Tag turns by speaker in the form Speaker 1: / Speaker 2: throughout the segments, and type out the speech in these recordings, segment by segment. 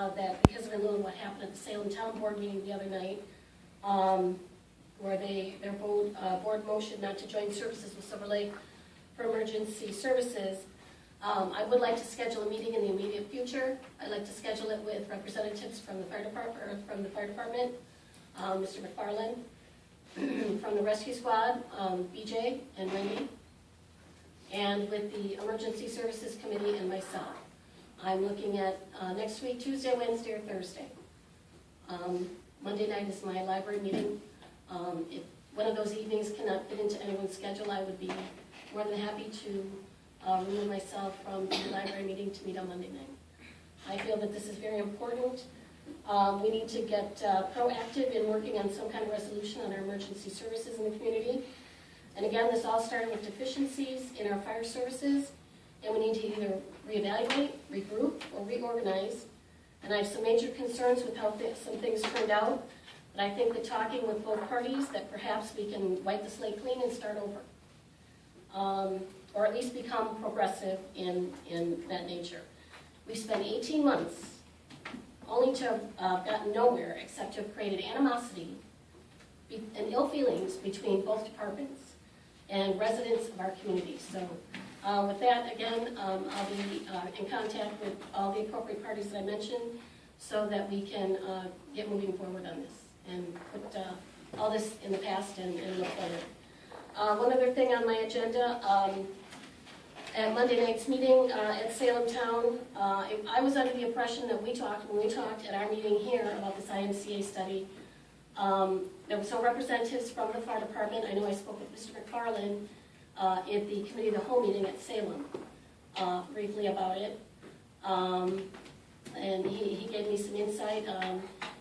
Speaker 1: that because of what happened at the Salem Town Board meeting the other night, where their board motion not to join services with Silver Lake for emergency services, I would like to schedule a meeting in the immediate future. I'd like to schedule it with representatives from the fire department, Mr. McFarland, from the rescue squad, BJ and Wendy, and with the emergency services committee and myself. I'm looking at next week, Tuesday, Wednesday, or Thursday. Monday night is my library meeting. If one of those evenings cannot fit into anyone's schedule, I would be more than happy to remove myself from the library meeting to meet on Monday night. I feel that this is very important. We need to get proactive in working on some kind of resolution on our emergency services in the community. And again, this all started with deficiencies in our fire services, and we need to either reevaluate, regroup, or reorganize. And I have some major concerns with how some things turned out, but I think that talking with both parties, that perhaps we can wipe the slate clean and start over. Or at least become progressive in that nature. We spent 18 months only to have gotten nowhere except to have created animosity and ill feelings between both departments and residents of our community. So with that, again, I'll be in contact with all the appropriate parties that I mentioned so that we can get moving forward on this and put all this in the past and look forward. One other thing on my agenda, at Monday night's meeting at Salem Town, I was under the impression that when we talked at our meeting here about this IMCA study, there were some representatives from the fire department. I know I spoke with Mr. McFarland at the committee of the whole meeting at Salem briefly about it. And he gave me some insight.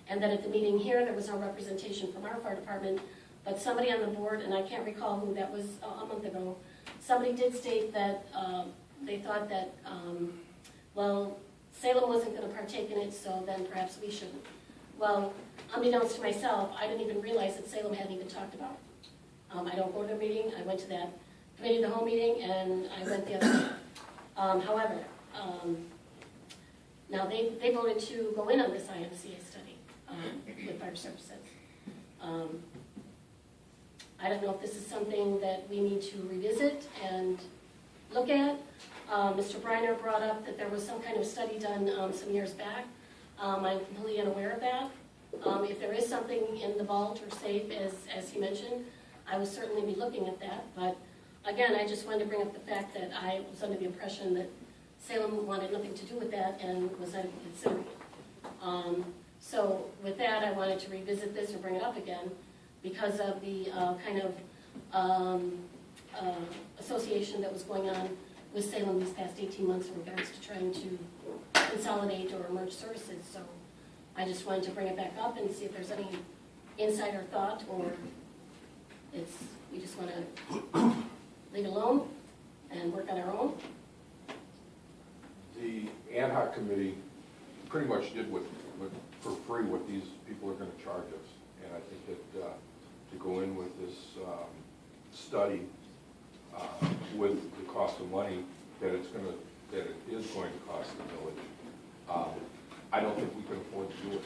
Speaker 1: And then at the meeting here, there was no representation from our fire department, but somebody on the board, and I can't recall who that was a month ago, somebody did state that they thought that, well, Salem wasn't going to partake in it, so then perhaps we shouldn't. Well, unbeknownst to myself, I didn't even realize that Salem hadn't even talked about it. I don't go to their meeting. I went to that committee of the whole meeting, and I went the other day. However, now they voted to go in on this IMCA study with fire services. I don't know if this is something that we need to revisit and look at. Mr. Briner brought up that there was some kind of study done some years back. I'm completely unaware of that. If there is something in the vault or safe, as he mentioned, I will certainly be looking at that. But again, I just wanted to bring up the fact that I was under the impression that Salem wanted nothing to do with that and was not even considering it. So with that, I wanted to revisit this or bring it up again because of the kind of association that was going on with Salem these past 18 months in regards to trying to consolidate or merge services. So I just wanted to bring it back up and see if there's any insider thought, or we just want to leave it alone and work on our own.
Speaker 2: The ad hoc committee pretty much did for free what these people are going to charge us, and I think that to go in with this study with the cost of money that it is going to cost the village, I don't think we can afford to do it.